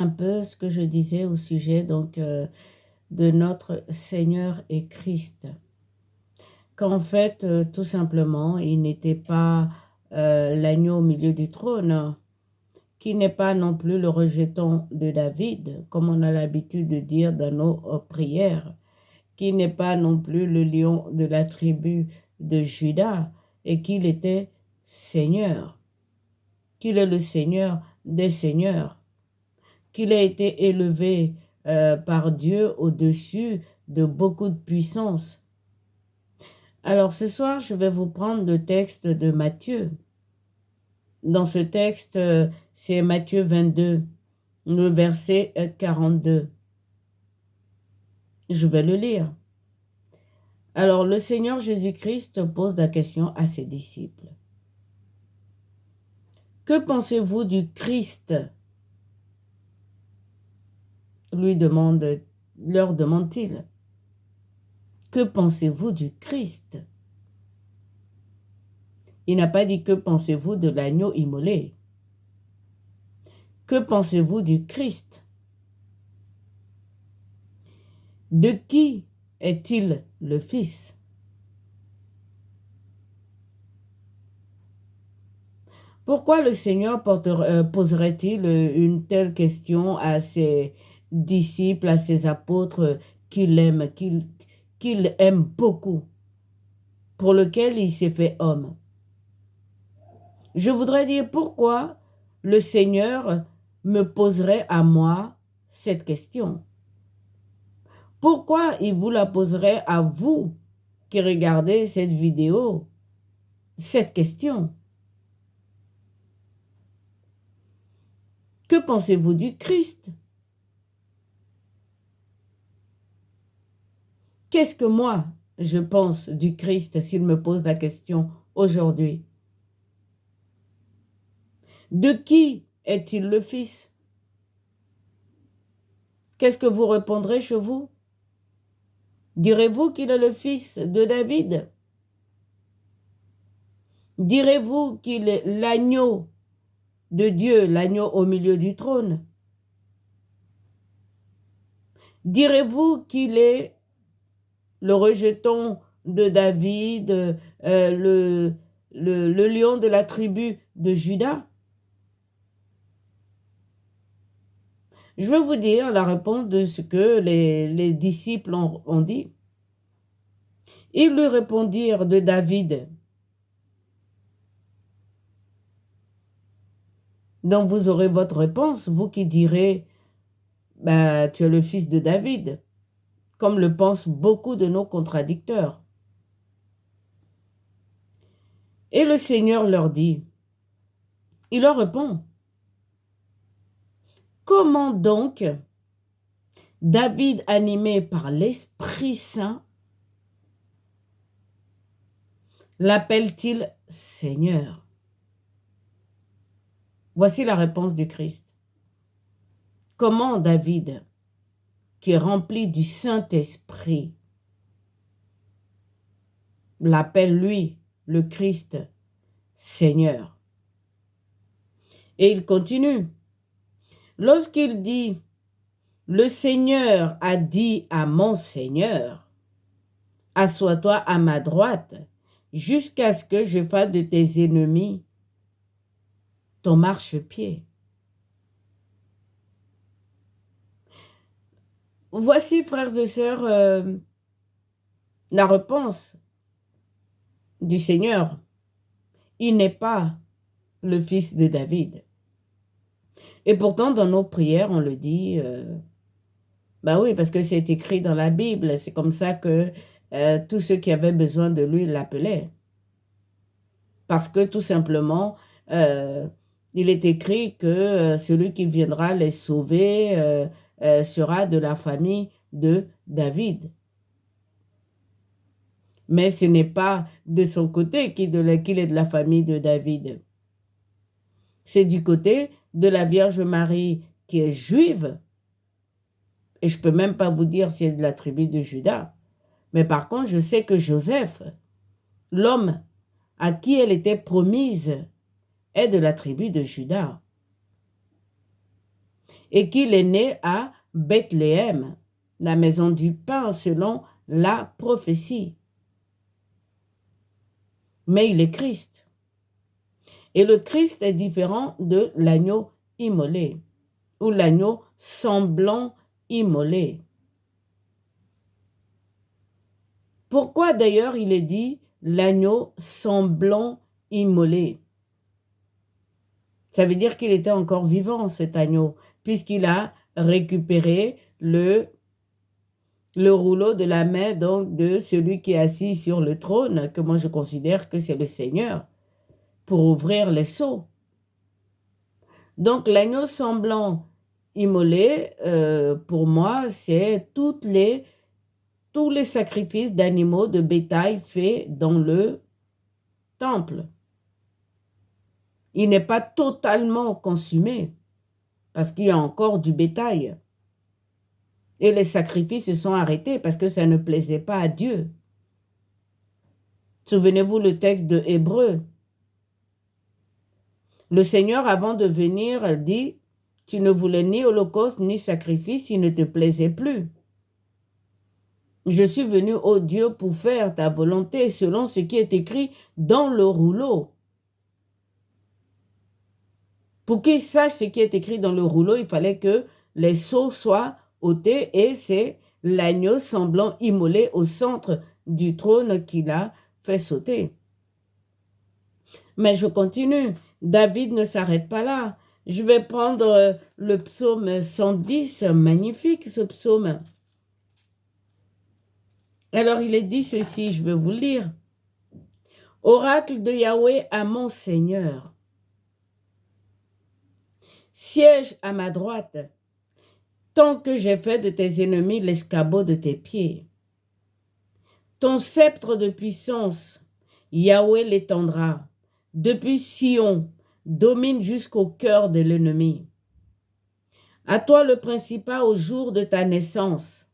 un peu ce que je disais au sujet de notre Seigneur et Christ. Qu'en fait, tout simplement, il n'était pas l'agneau au milieu du trône, qui n'est pas non plus le rejeton de David, comme on a l'habitude de dire dans nos prières, qui n'est pas non plus le lion de la tribu de Juda, et qu'il était Seigneur, qu'il est le Seigneur des Seigneurs, qu'il a été élevé par Dieu au-dessus de beaucoup de puissance. Alors ce soir, je vais vous prendre le texte de Matthieu. Dans ce texte, c'est Matthieu 22, le verset 42. Je vais le lire. Alors le Seigneur Jésus-Christ pose la question à ses disciples. Que pensez-vous du Christ? Leur demande-t-il. Que pensez-vous du Christ? Il n'a pas dit que pensez-vous de l'agneau immolé. Que pensez-vous du Christ? De qui est-il le Fils? Pourquoi le Seigneur poserait-il une telle question à ses disciples, à ses apôtres qu'il aime, qu'il aime beaucoup, pour lequel il s'est fait homme? Je voudrais dire pourquoi le Seigneur me poserait à moi cette question. Pourquoi il vous la poserait à vous qui regardez cette vidéo, cette question? Que pensez-vous du Christ? Qu'est-ce que moi, je pense du Christ s'il me pose la question aujourd'hui? De qui est-il le Fils? Qu'est-ce que vous répondrez chez vous? Direz-vous qu'il est le fils de David? Direz-vous qu'il est l'agneau de Dieu, l'agneau au milieu du trône? Direz-vous qu'il est le rejeton de David, le lion de la tribu de Juda? Je vais vous dire la réponse de ce que les disciples ont dit. Ils lui répondirent de David. Donc vous aurez votre réponse, vous qui direz, bah, tu es le fils de David, comme le pensent beaucoup de nos contradicteurs. Et le Seigneur leur dit, il leur répond, comment donc David, animé par l'Esprit Saint, l'appelle-t-il Seigneur? Voici la réponse du Christ. Comment David, qui est rempli du Saint-Esprit, l'appelle lui, le Christ, Seigneur? Et il continue. Lorsqu'il dit, le Seigneur a dit à mon Seigneur, assois-toi à ma droite, jusqu'à ce que je fasse de tes ennemis ton marchepied. Voici, frères et sœurs, la réponse du Seigneur. Il n'est pas le fils de David. Et pourtant, dans nos prières, on le dit, bah oui, parce que c'est écrit dans la Bible, c'est comme ça que tous ceux qui avaient besoin de lui l'appelaient. Parce que tout simplement, il est écrit que celui qui viendra les sauver sera de la famille de David. Mais ce n'est pas de son côté qu'il est de la famille de David. C'est du côté de la Vierge Marie qui est juive. Et je ne peux même pas vous dire si elle est de la tribu de Juda. Mais par contre, je sais que Joseph, l'homme à qui elle était promise, est de la tribu de Juda. et qu'il est né à Bethléem, la maison du pain selon la prophétie. Mais il est Christ. Et le Christ est différent de l'agneau immolé ou l'agneau semblant immolé. Pourquoi d'ailleurs il est dit l'agneau semblant immolé? Ça veut dire qu'il était encore vivant, cet agneau, puisqu'il a récupéré le rouleau de la main donc, de celui qui est assis sur le trône, que moi je considère que c'est le Seigneur, pour ouvrir les sceaux. Donc l'agneau semblant immolé, pour moi, c'est tous les sacrifices d'animaux de bétail faits dans le temple. Il n'est pas totalement consumé parce qu'il y a encore du bétail. Et les sacrifices se sont arrêtés parce que ça ne plaisait pas à Dieu. Souvenez-vous le texte de Hébreu. Le Seigneur, avant de venir, dit, tu ne voulais ni holocauste ni sacrifice, il ne te plaisait plus. Je suis venu, ô Dieu, pour faire ta volonté selon ce qui est écrit dans le rouleau. Pour qu'il sache ce qui est écrit dans le rouleau, il fallait que les sceaux soient ôtés et c'est l'agneau semblant immolé au centre du trône qu'il a fait sauter. Mais je continue. David ne s'arrête pas là. Je vais prendre le psaume 110, magnifique ce psaume. Alors il est dit ceci, je vais vous le lire. Oracle de Yahweh à mon Seigneur. Siège à ma droite, tant que j'ai fait de tes ennemis l'escabeau de tes pieds. Ton sceptre de puissance, Yahweh l'étendra. Depuis Sion, domine jusqu'au cœur de l'ennemi. À toi le principat au jour de ta naissance.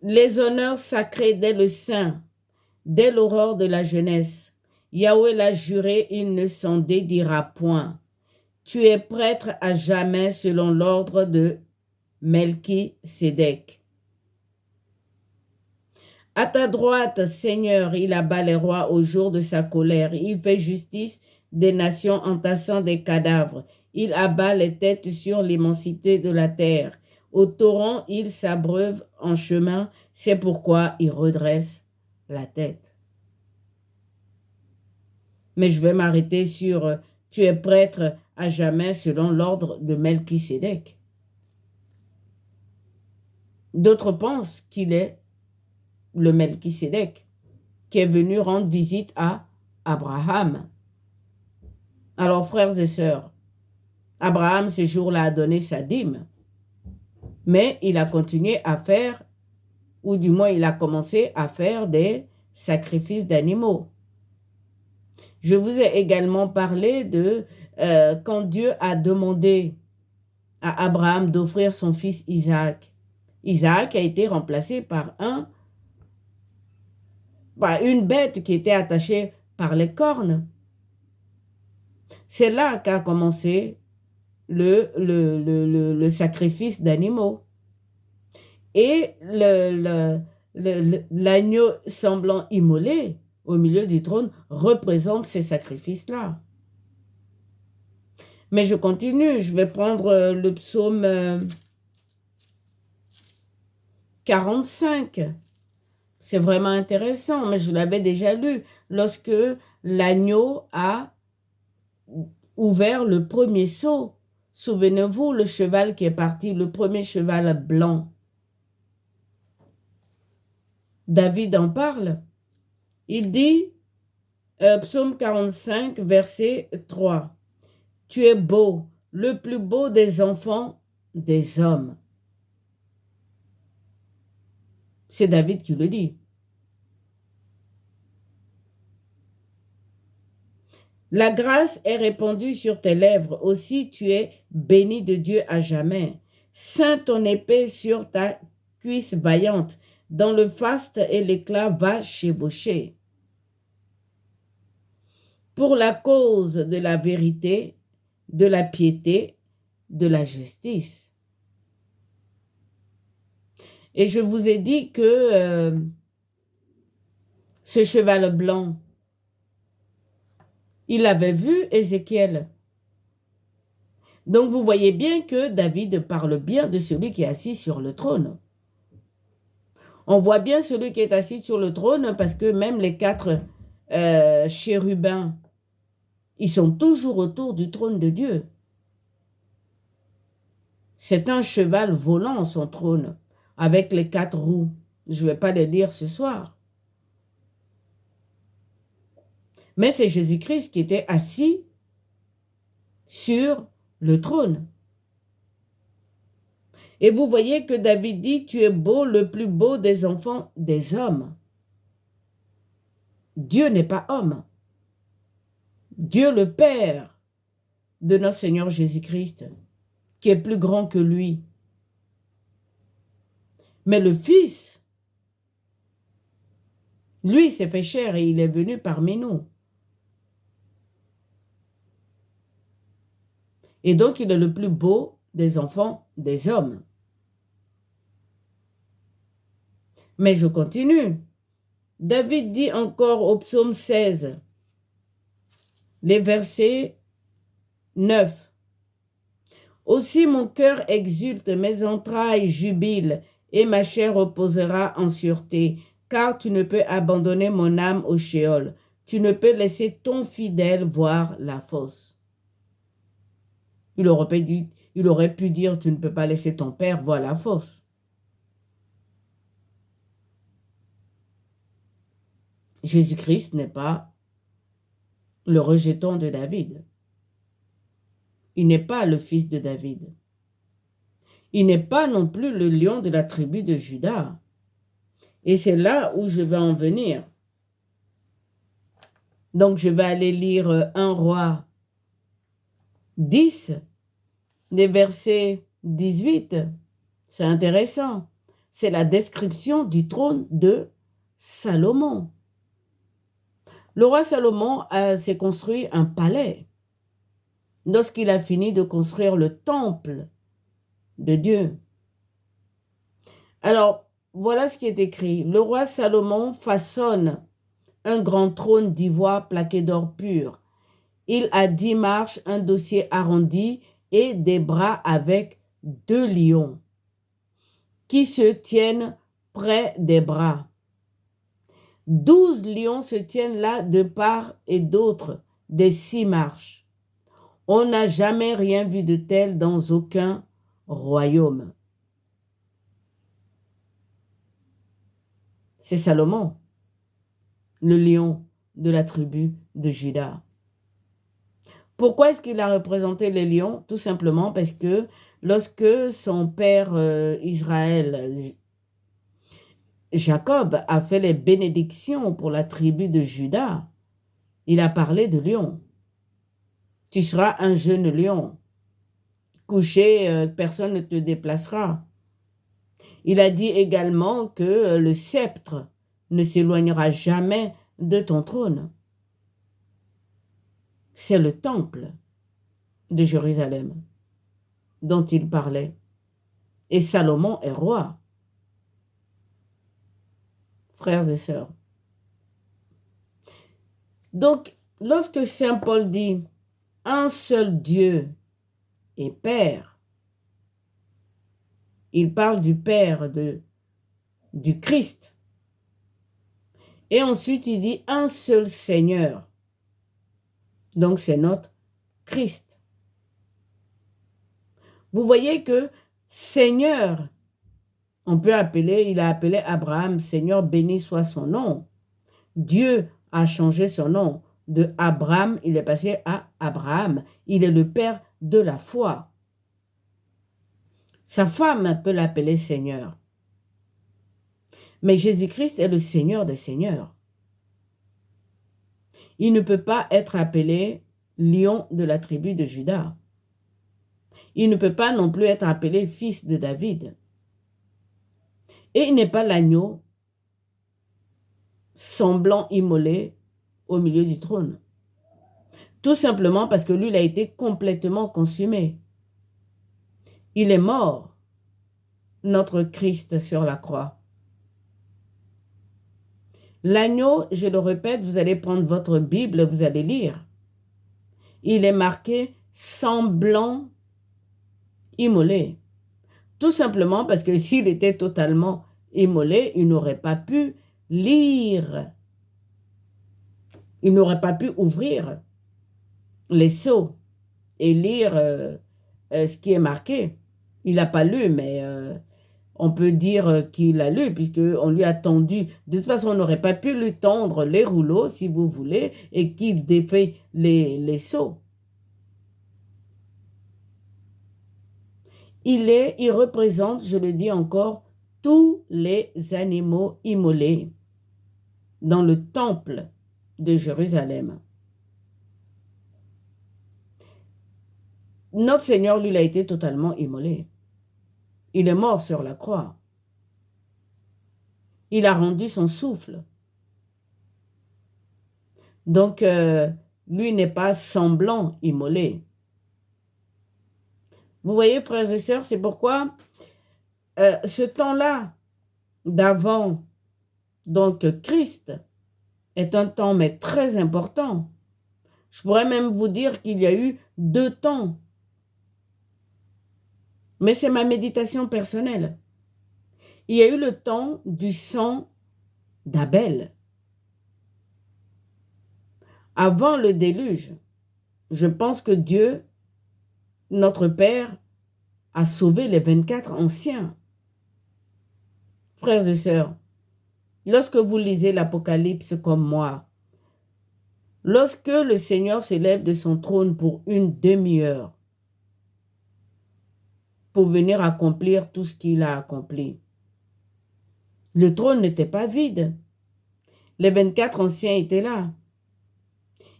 Les honneurs sacrés dès le sein, dès l'aurore de la jeunesse. Yahweh l'a juré, il ne s'en dédira point. Tu es prêtre à jamais selon l'ordre de Melchisédek. À ta droite, Seigneur, il abat les rois au jour de sa colère. Il fait justice des nations en tassant des cadavres. Il abat les têtes sur l'immensité de la terre. Au torrent, il s'abreuve en chemin. C'est pourquoi il redresse la tête. Mais je vais m'arrêter sur tu es prêtre à jamais selon l'ordre de Melchisédek. D'autres pensent qu'il est le Melchisédek qui est venu rendre visite à Abraham. Alors, frères et sœurs, Abraham, ce jour-là, a donné sa dîme, mais il a continué à faire, ou du moins il a commencé à faire des sacrifices d'animaux. Je vous ai également parlé de quand Dieu a demandé à Abraham d'offrir son fils Isaac. Isaac a été remplacé par une bête qui était attachée par les cornes. C'est là qu'a commencé le sacrifice d'animaux. Et l'agneau semblant immolé au milieu du trône représente ces sacrifices-là. Mais je continue, je vais prendre le psaume 45. C'est vraiment intéressant, mais je l'avais déjà lu. Lorsque l'agneau a ouvert le premier sceau, souvenez-vous, le cheval qui est parti, le premier cheval blanc. David en parle. Il dit, psaume 45, verset 3, « Tu es beau, le plus beau des enfants des hommes. » C'est David qui le dit. La grâce est répandue sur tes lèvres, aussi tu es béni de Dieu à jamais. Ceins ton épée sur ta cuisse vaillante, dans le faste et l'éclat va chevaucher. Pour la cause de la vérité, de la piété, de la justice. Et je vous ai dit que ce cheval blanc, il avait vu Ézéchiel. Donc vous voyez bien que David parle bien de celui qui est assis sur le trône. On voit bien celui qui est assis sur le trône parce que même les 4 chérubins, ils sont toujours autour du trône de Dieu. C'est un cheval volant, son trône, avec les 4 roues. Je ne vais pas les lire ce soir. Mais c'est Jésus-Christ qui était assis sur le trône. Et vous voyez que David dit, tu es beau, le plus beau des enfants des hommes. Dieu n'est pas homme. Dieu le Père de notre Seigneur Jésus-Christ, qui est plus grand que lui. Mais le Fils, lui, s'est fait chair et il est venu parmi nous. Et donc, il est le plus beau des enfants des hommes. Mais je continue. David dit encore au psaume 16, les versets 9. Aussi mon cœur exulte, mes entrailles jubilent, et ma chair reposera en sûreté, car tu ne peux abandonner mon âme au shéol. Tu ne peux laisser ton fidèle voir la fosse. Il aurait pu dire, tu ne peux pas laisser ton père voir la fosse. Jésus-Christ n'est pas le rejeton de David. Il n'est pas le fils de David. Il n'est pas non plus le lion de la tribu de Juda. Et c'est là où je vais en venir. Donc je vais aller lire 1 Roi 10, les versets 18. C'est intéressant. C'est la description du trône de Salomon. Le roi Salomon s'est construit un palais lorsqu'il a fini de construire le temple de Dieu. Alors, voilà ce qui est écrit. Le roi Salomon façonne un grand trône d'ivoire plaqué d'or pur. Il a 10 marches, un dossier arrondi et des bras avec 2 lions qui se tiennent près des bras. 12 lions se tiennent là de part et d'autre des 6 marches. On n'a jamais rien vu de tel dans aucun royaume. C'est Salomon, le lion de la tribu de Juda. Pourquoi est-ce qu'il a représenté les lions? Tout simplement parce que lorsque son père Israël, Jacob, a fait les bénédictions pour la tribu de Juda, il a parlé de lion. Tu seras un jeune lion. Couché, personne ne te déplacera. Il a dit également que le sceptre ne s'éloignera jamais de ton trône. C'est le temple de Jérusalem dont il parlait. Et Salomon est roi. Frères et sœurs. Donc, lorsque Saint Paul dit « un seul Dieu et Père », il parle du Père du Christ. Et ensuite, il dit « un seul Seigneur ». Donc, c'est notre Christ. Vous voyez que Seigneur, il a appelé Abraham, Seigneur, béni soit son nom. Dieu a changé son nom. De Abraham, il est passé à Abraham. Il est le père de la foi. Sa femme peut l'appeler Seigneur. Mais Jésus-Christ est le Seigneur des Seigneurs. Il ne peut pas être appelé lion de la tribu de Juda. Il ne peut pas non plus être appelé fils de David. Et il n'est pas l'agneau semblant immolé au milieu du trône. Tout simplement parce que lui, il a été complètement consumé. Il est mort, notre Christ sur la croix. L'agneau, je le répète, vous allez prendre votre Bible, vous allez lire. Il est marqué semblant immolé. Tout simplement parce que s'il était totalement immolé, il n'aurait pas pu lire. Il n'aurait pas pu ouvrir les sceaux et lire ce qui est marqué. Il n'a pas lu, mais on peut dire qu'il a lu, puisqu'on lui a tendu. De toute façon, on n'aurait pas pu lui tendre les rouleaux, si vous voulez, et qu'il défait les sceaux. Il représente, je le dis encore, tous les animaux immolés dans le temple de Jérusalem. Notre Seigneur, lui, il a été totalement immolé. Il est mort sur la croix. Il a rendu son souffle. Donc, lui n'est pas semblant immolé. Vous voyez, frères et sœurs, c'est pourquoi ce temps-là d'avant, donc Christ, est un temps mais très important. Je pourrais même vous dire qu'il y a eu 2 temps. Mais c'est ma méditation personnelle. Il y a eu le temps du sang d'Abel. Avant le déluge, je pense que Dieu, notre Père, a sauvé les 24 anciens. Frères et sœurs, lorsque vous lisez l'Apocalypse comme moi, lorsque le Seigneur s'élève de son trône pour une demi-heure, pour venir accomplir tout ce qu'il a accompli, le trône n'était pas vide. Les 24 anciens étaient là.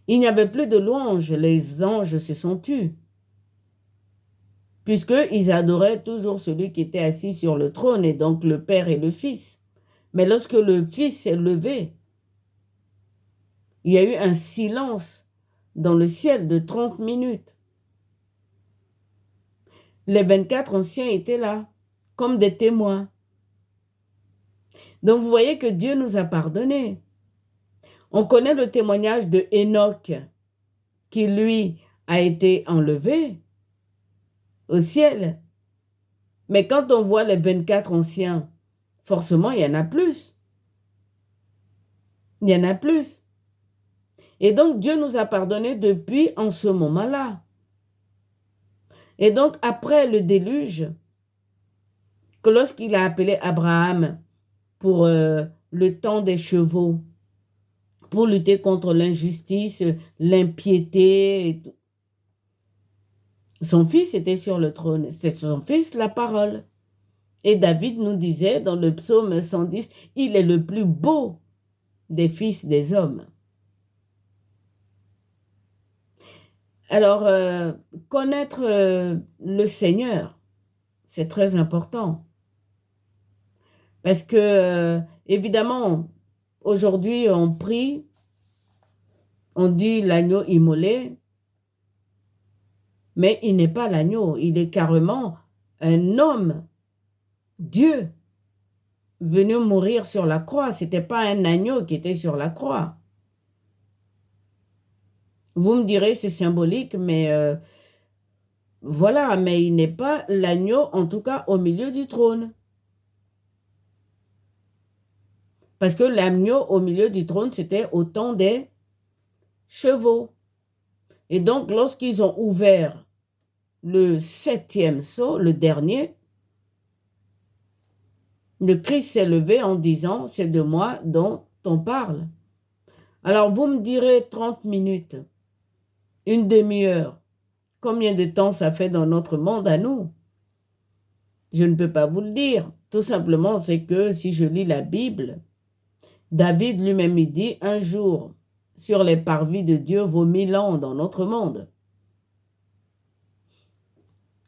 Il n'y avait plus de louanges, les anges se sont tus, puisqu'ils adoraient toujours celui qui était assis sur le trône, et donc le Père et le Fils. Mais lorsque le Fils s'est levé, il y a eu un silence dans le ciel de 30 minutes. Les 24 anciens étaient là, comme des témoins. Donc vous voyez que Dieu nous a pardonné. On connaît le témoignage de Enoch, qui lui a été enlevé au ciel. Mais quand on voit les 24 anciens, forcément, il y en a plus. Il y en a plus. Et donc, Dieu nous a pardonné depuis en ce moment-là. Et donc, après le déluge, que lorsqu'il a appelé Abraham pour le temps des chevaux, pour lutter contre l'injustice, l'impiété, et tout, son fils était sur le trône. C'est son fils, la parole. Et David nous disait dans le psaume 110, il est le plus beau des fils des hommes. Alors, connaître le Seigneur, c'est très important. Parce que, évidemment, aujourd'hui, on prie, on dit l'agneau immolé, mais il n'est pas l'agneau, il est carrément un homme, Dieu, venu mourir sur la croix. Ce n'était pas un agneau qui était sur la croix. Vous me direz, c'est symbolique, mais voilà, mais il n'est pas l'agneau, en tout cas au milieu du trône. Parce que l'agneau au milieu du trône, c'était au temps des chevaux. Et donc, lorsqu'ils ont ouvert le 7e sceau, le dernier, le Christ s'est levé en disant, c'est de moi dont on parle. Alors, vous me direz 30 minutes, une demi-heure. Combien de temps ça fait dans notre monde à nous? Je ne peux pas vous le dire. Tout simplement, c'est que si je lis la Bible, David lui-même il dit, un jour sur les parvis de Dieu vaut 1000 ans dans notre monde.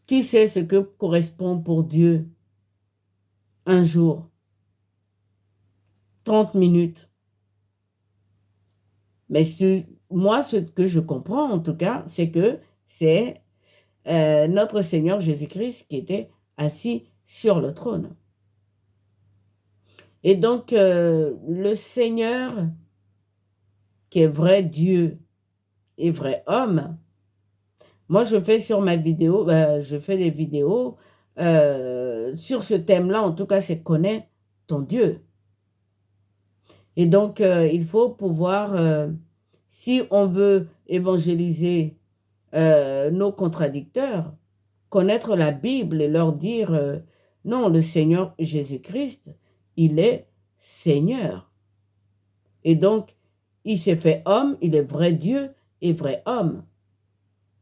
Qui sait ce que correspond pour Dieu un jour? 30 minutes. Mais moi, ce que je comprends en tout cas, c'est que c'est notre Seigneur Jésus-Christ qui était assis sur le trône. Et donc, le Seigneur, qui est vrai Dieu et vrai homme, moi, je fais sur ma vidéo, je fais des vidéos sur ce thème-là, en tout cas, c'est connais ton Dieu. Et donc, il faut pouvoir, si on veut évangéliser nos contradicteurs, connaître la Bible et leur dire, non, le Seigneur Jésus-Christ, il est Seigneur. Et donc, il s'est fait homme, il est vrai Dieu et vrai homme.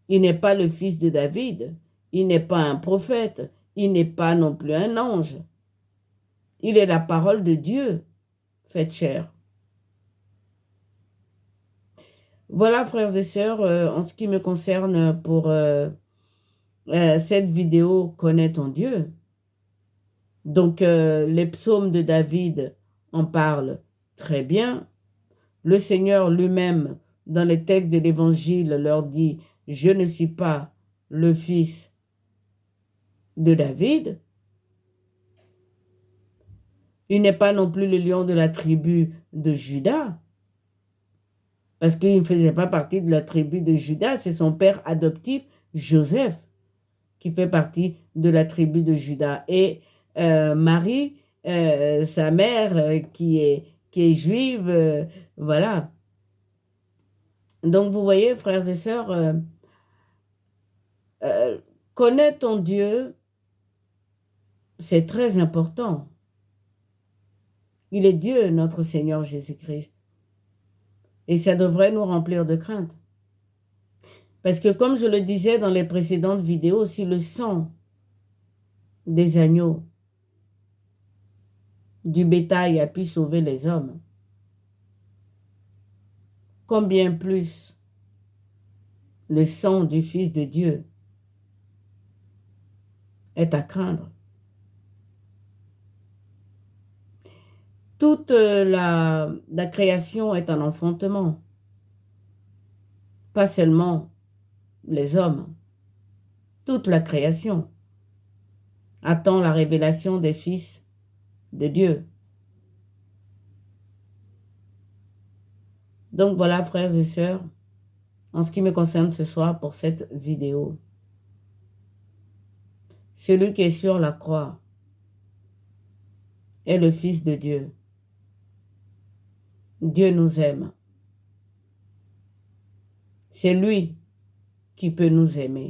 Il n'est pas le fils de David, il n'est pas un prophète, il n'est pas non plus un ange. Il est la parole de Dieu, faite chair. Voilà, frères et sœurs, en ce qui me concerne pour cette vidéo « Connais ton Dieu ». Donc, les psaumes de David en parlent très bien. Le Seigneur lui-même, dans les textes de l'Évangile, leur dit « Je ne suis pas le fils de David ». Il n'est pas non plus le lion de la tribu de Juda, parce qu'il ne faisait pas partie de la tribu de Juda, c'est son père adoptif, Joseph, qui fait partie de la tribu de Juda. Et Marie, sa mère, qui est juive, voilà. Donc vous voyez, frères et sœurs, connaître ton Dieu, c'est très important. Il est Dieu, notre Seigneur Jésus-Christ. Et ça devrait nous remplir de crainte. Parce que comme je le disais dans les précédentes vidéos, si le sang des agneaux du bétail a pu sauver les hommes, combien plus le sang du Fils de Dieu est à craindre. Toute la création est un enfantement, pas seulement les hommes. Toute la création attend la révélation des fils de Dieu. Donc voilà, frères et sœurs, en ce qui me concerne ce soir pour cette vidéo. Celui qui est sur la croix est le Fils de Dieu. Dieu nous aime. C'est lui qui peut nous aimer.